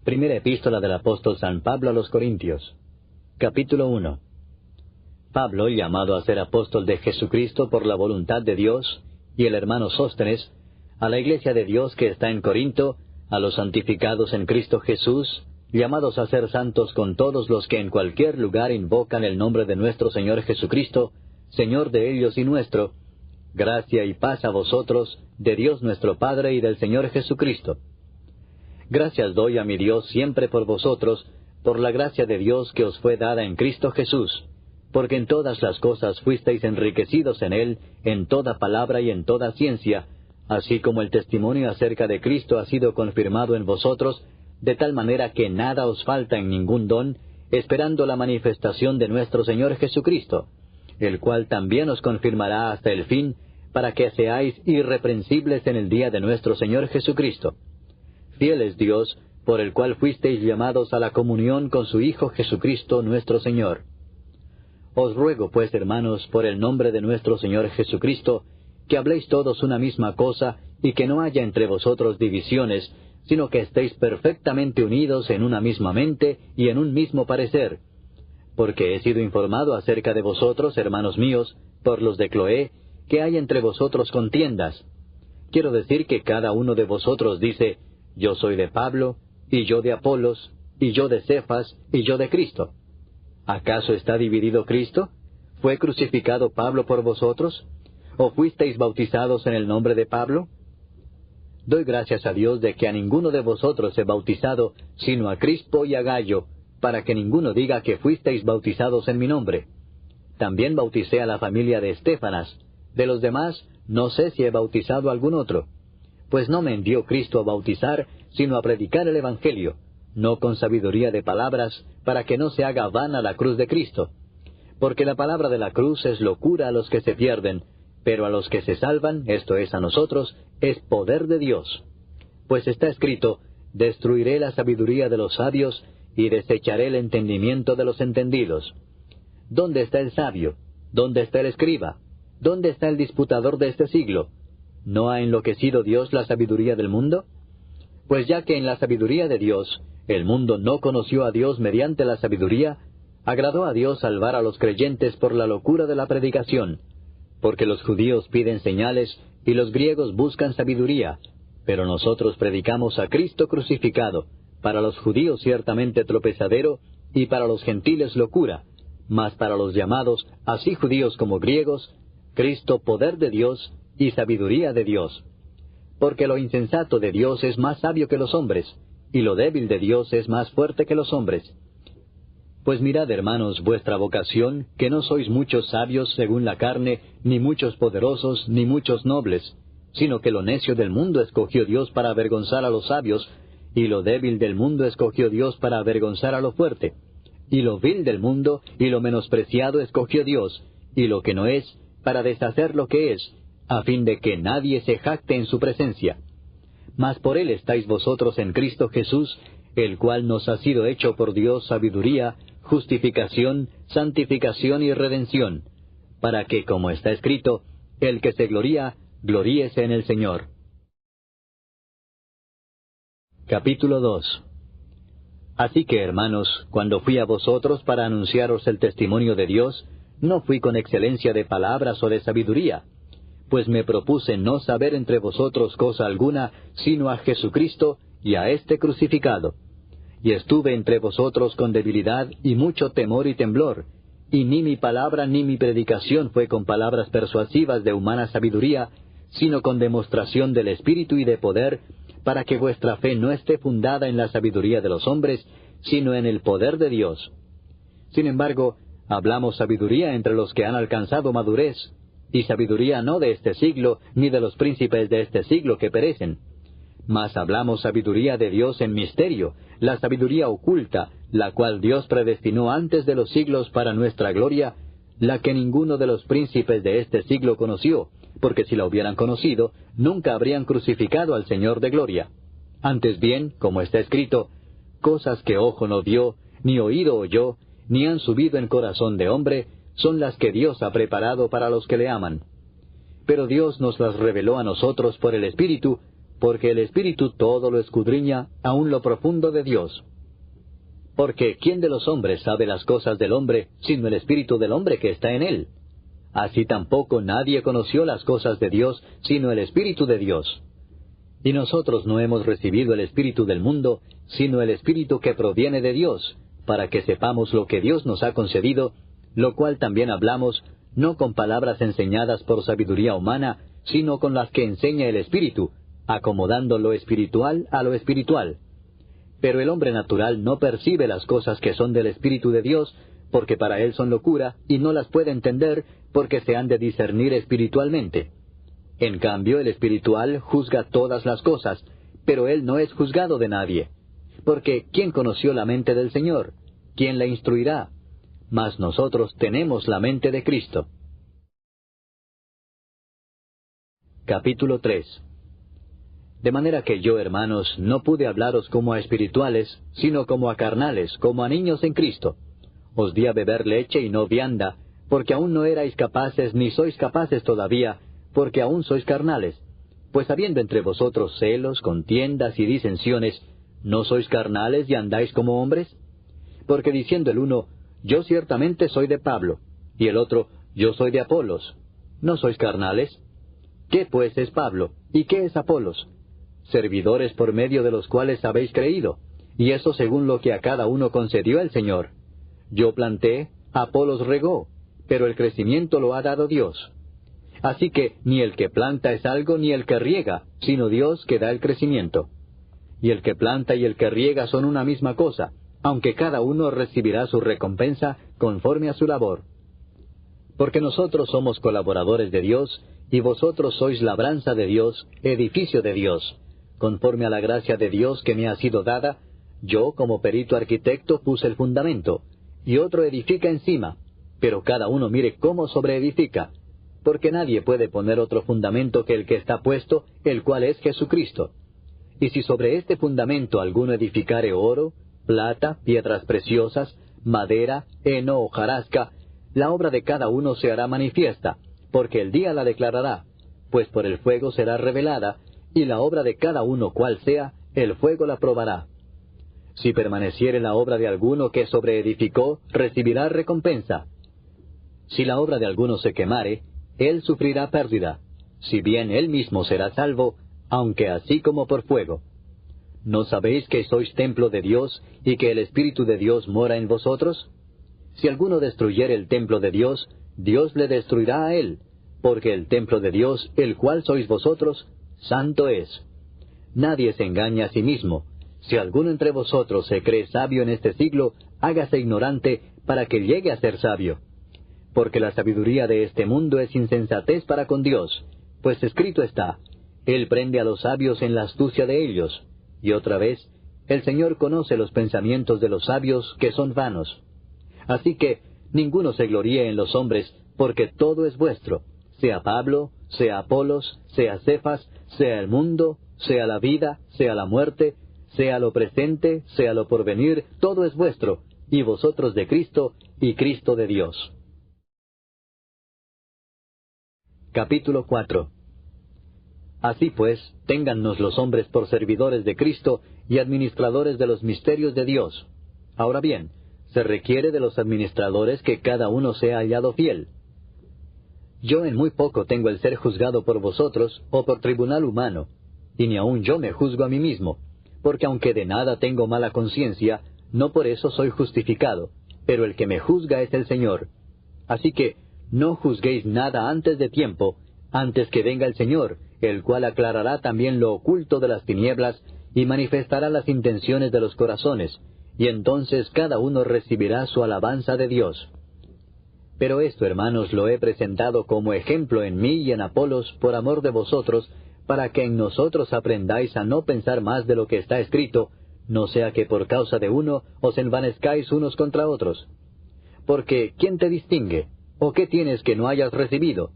Primera epístola del apóstol San Pablo a los Corintios. Capítulo 1. Pablo, llamado a ser apóstol de Jesucristo por la voluntad de Dios, y el hermano Sóstenes, a la iglesia de Dios que está en Corinto, a los santificados en Cristo Jesús, llamados a ser santos con todos los que en cualquier lugar invocan el nombre de nuestro Señor Jesucristo, Señor de ellos y nuestro, gracia y paz a vosotros, de Dios nuestro Padre y del Señor Jesucristo. Gracias doy a mi Dios siempre por vosotros, por la gracia de Dios que os fue dada en Cristo Jesús, porque en todas las cosas fuisteis enriquecidos en Él, en toda palabra y en toda ciencia, así como el testimonio acerca de Cristo ha sido confirmado en vosotros, de tal manera que nada os falta en ningún don, esperando la manifestación de nuestro Señor Jesucristo, el cual también os confirmará hasta el fin, para que seáis irreprensibles en el día de nuestro Señor Jesucristo. Fiel es Dios, por el cual fuisteis llamados a la comunión con su Hijo Jesucristo nuestro Señor. Os ruego, pues, hermanos, por el nombre de nuestro Señor Jesucristo, que habléis todos una misma cosa, y que no haya entre vosotros divisiones, sino que estéis perfectamente unidos en una misma mente y en un mismo parecer. Porque he sido informado acerca de vosotros, hermanos míos, por los de Cloé, que hay entre vosotros contiendas. Quiero decir que cada uno de vosotros dice, yo soy de Pablo, y yo de Apolos, y yo de Cefas, y yo de Cristo. ¿Acaso está dividido Cristo? ¿Fue crucificado Pablo por vosotros? ¿O fuisteis bautizados en el nombre de Pablo? Doy gracias a Dios de que a ninguno de vosotros he bautizado, sino a Crispo y a Gayo, para que ninguno diga que fuisteis bautizados en mi nombre. También bauticé a la familia de Estéfanas. De los demás, no sé si he bautizado a algún otro. Pues no me envió Cristo a bautizar, sino a predicar el Evangelio, no con sabiduría de palabras, para que no se haga vana la cruz de Cristo. Porque la palabra de la cruz es locura a los que se pierden, pero a los que se salvan, esto es a nosotros, es poder de Dios. Pues está escrito, destruiré la sabiduría de los sabios, y desecharé el entendimiento de los entendidos. ¿Dónde está el sabio? ¿Dónde está el escriba? ¿Dónde está el disputador de este siglo? ¿No ha enloquecido Dios la sabiduría del mundo? Pues ya que en la sabiduría de Dios, el mundo no conoció a Dios mediante la sabiduría, agradó a Dios salvar a los creyentes por la locura de la predicación, porque los judíos piden señales y los griegos buscan sabiduría, pero nosotros predicamos a Cristo crucificado, para los judíos ciertamente tropezadero, y para los gentiles locura, mas para los llamados, así judíos como griegos, Cristo poder de Dios y sabiduría de Dios. Porque lo insensato de Dios es más sabio que los hombres, y lo débil de Dios es más fuerte que los hombres. Pues mirad, hermanos, vuestra vocación, que no sois muchos sabios según la carne, ni muchos poderosos, ni muchos nobles, sino que lo necio del mundo escogió Dios para avergonzar a los sabios, y lo débil del mundo escogió Dios para avergonzar a lo fuerte, y lo vil del mundo y lo menospreciado escogió Dios, y lo que no es, para deshacer lo que es, a fin de que nadie se jacte en su presencia. Mas por él estáis vosotros en Cristo Jesús, el cual nos ha sido hecho por Dios sabiduría, justificación, santificación y redención, para que, como está escrito, el que se gloría, gloríese en el Señor. Capítulo 2. Así que, hermanos, cuando fui a vosotros para anunciaros el testimonio de Dios, no fui con excelencia de palabras o de sabiduría, pues me propuse no saber entre vosotros cosa alguna, sino a Jesucristo y a este crucificado. Y estuve entre vosotros con debilidad y mucho temor y temblor, y ni mi palabra ni mi predicación fue con palabras persuasivas de humana sabiduría, sino con demostración del Espíritu y de poder, para que vuestra fe no esté fundada en la sabiduría de los hombres, sino en el poder de Dios. Sin embargo, hablamos sabiduría entre los que han alcanzado madurez, y sabiduría no de este siglo, ni de los príncipes de este siglo que perecen. Mas hablamos sabiduría de Dios en misterio, la sabiduría oculta, la cual Dios predestinó antes de los siglos para nuestra gloria, la que ninguno de los príncipes de este siglo conoció, porque si la hubieran conocido, nunca habrían crucificado al Señor de gloria. Antes bien, como está escrito, cosas que ojo no vio, ni oído oyó, ni han subido en corazón de hombre, son las que Dios ha preparado para los que le aman. Pero Dios nos las reveló a nosotros por el Espíritu, porque el Espíritu todo lo escudriña, aun lo profundo de Dios. Porque ¿quién de los hombres sabe las cosas del hombre, sino el Espíritu del hombre que está en él? Así tampoco nadie conoció las cosas de Dios, sino el Espíritu de Dios. Y nosotros no hemos recibido el Espíritu del mundo, sino el Espíritu que proviene de Dios, para que sepamos lo que Dios nos ha concedido, lo cual también hablamos, no con palabras enseñadas por sabiduría humana, sino con las que enseña el Espíritu, acomodando lo espiritual a lo espiritual. Pero el hombre natural no percibe las cosas que son del Espíritu de Dios, porque para él son locura, y no las puede entender, porque se han de discernir espiritualmente. En cambio, el espiritual juzga todas las cosas, pero él no es juzgado de nadie. Porque ¿quién conoció la mente del Señor? ¿Quién la instruirá? Mas nosotros tenemos la mente de Cristo. Capítulo 3. De manera que yo, hermanos, no pude hablaros como a espirituales, sino como a carnales, como a niños en Cristo. Os di a beber leche y no vianda, porque aún no erais capaces, ni sois capaces todavía, porque aún sois carnales. Pues habiendo entre vosotros celos, contiendas y disensiones, ¿no sois carnales y andáis como hombres? Porque diciendo el uno, yo ciertamente soy de Pablo, y el otro, yo soy de Apolos, ¿no sois carnales? ¿Qué pues es Pablo? ¿Y qué es Apolos? Servidores por medio de los cuales habéis creído, y eso según lo que a cada uno concedió el Señor. Yo planté, Apolos regó, pero el crecimiento lo ha dado Dios. Así que ni el que planta es algo ni el que riega, sino Dios que da el crecimiento. Y el que planta y el que riega son una misma cosa, aunque cada uno recibirá su recompensa conforme a su labor. Porque nosotros somos colaboradores de Dios, y vosotros sois labranza de Dios, edificio de Dios. Conforme a la gracia de Dios que me ha sido dada, yo como perito arquitecto puse el fundamento, y otro edifica encima, pero cada uno mire cómo sobreedifica, porque nadie puede poner otro fundamento que el que está puesto, el cual es Jesucristo. Y si sobre este fundamento alguno edificare oro, plata, piedras preciosas, madera, heno o hojarasca, la obra de cada uno se hará manifiesta, porque el día la declarará, pues por el fuego será revelada, y la obra de cada uno cual sea, el fuego la probará. Si permaneciere la obra de alguno que sobreedificó, recibirá recompensa. Si la obra de alguno se quemare, él sufrirá pérdida, si bien él mismo será salvo, aunque así como por fuego. ¿No sabéis que sois templo de Dios, y que el Espíritu de Dios mora en vosotros? Si alguno destruyere el templo de Dios, Dios le destruirá a él, porque el templo de Dios, el cual sois vosotros, santo es. Nadie se engaña a sí mismo. Si alguno entre vosotros se cree sabio en este siglo, hágase ignorante para que llegue a ser sabio. Porque la sabiduría de este mundo es insensatez para con Dios, pues escrito está, Él prende a los sabios en la astucia de ellos. Y otra vez, el Señor conoce los pensamientos de los sabios que son vanos. Así que ninguno se gloríe en los hombres, porque todo es vuestro, sea Pablo, sea Apolos, sea Cefas, sea el mundo, sea la vida, sea la muerte, sea lo presente, sea lo porvenir, todo es vuestro, y vosotros de Cristo, y Cristo de Dios. Capítulo 4. Así pues, téngannos los hombres por servidores de Cristo y administradores de los misterios de Dios. Ahora bien, se requiere de los administradores que cada uno sea hallado fiel. Yo en muy poco tengo el ser juzgado por vosotros o por tribunal humano, y ni aun yo me juzgo a mí mismo, porque aunque de nada tengo mala conciencia, no por eso soy justificado, pero el que me juzga es el Señor. Así que no juzguéis nada antes de tiempo, antes que venga el Señor, el cual aclarará también lo oculto de las tinieblas y manifestará las intenciones de los corazones, y entonces cada uno recibirá su alabanza de Dios. Pero esto, hermanos, lo he presentado como ejemplo en mí y en Apolos por amor de vosotros, para que en nosotros aprendáis a no pensar más de lo que está escrito, no sea que por causa de uno os envanezcáis unos contra otros. Porque, ¿quién te distingue? ¿O qué tienes que no hayas recibido?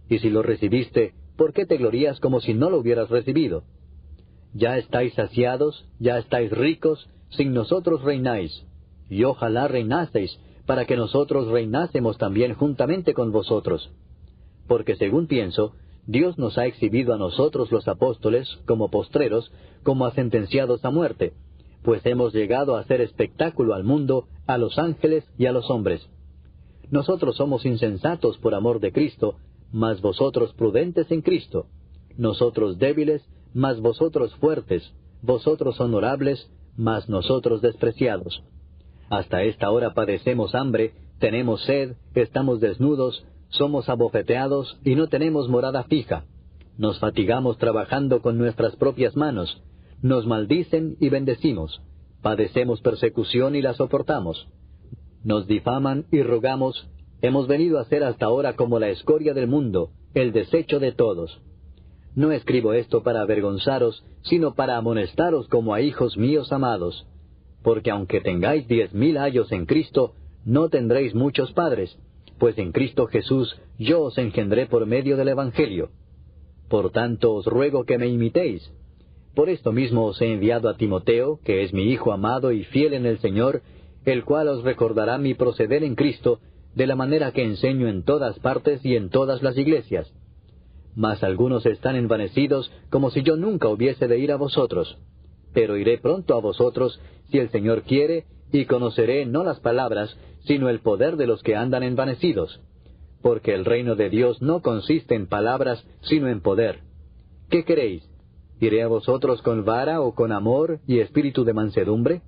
Y si lo recibiste, ¿por qué te glorías como si no lo hubieras recibido? Ya estáis saciados, ya estáis ricos, sin nosotros reináis. Y ojalá reinaseis, para que nosotros reinásemos también juntamente con vosotros. Porque según pienso, Dios nos ha exhibido a nosotros los apóstoles, como postreros, como a sentenciados a muerte, pues hemos llegado a hacer espectáculo al mundo, a los ángeles y a los hombres. Nosotros somos insensatos por amor de Cristo, mas vosotros prudentes en Cristo. Nosotros débiles, mas vosotros fuertes. Vosotros honorables, mas nosotros despreciados. Hasta esta hora padecemos hambre, tenemos sed, estamos desnudos, somos abofeteados y no tenemos morada fija. Nos fatigamos trabajando con nuestras propias manos. Nos maldicen y bendecimos. Padecemos persecución y la soportamos. Nos difaman y rogamos. Hemos venido a ser hasta ahora como la escoria del mundo, el desecho de todos. No escribo esto para avergonzaros, sino para amonestaros como a hijos míos amados. Porque aunque tengáis 10,000 ayos en Cristo, no tendréis muchos padres, pues en Cristo Jesús yo os engendré por medio del Evangelio. Por tanto os ruego que me imitéis. Por esto mismo os he enviado a Timoteo, que es mi hijo amado y fiel en el Señor, el cual os recordará mi proceder en Cristo, de la manera que enseño en todas partes y en todas las iglesias. Mas algunos están envanecidos, como si yo nunca hubiese de ir a vosotros. Pero iré pronto a vosotros, si el Señor quiere, y conoceré no las palabras, sino el poder de los que andan envanecidos. Porque el reino de Dios no consiste en palabras, sino en poder. ¿Qué queréis? ¿Iré a vosotros con vara o con amor y espíritu de mansedumbre?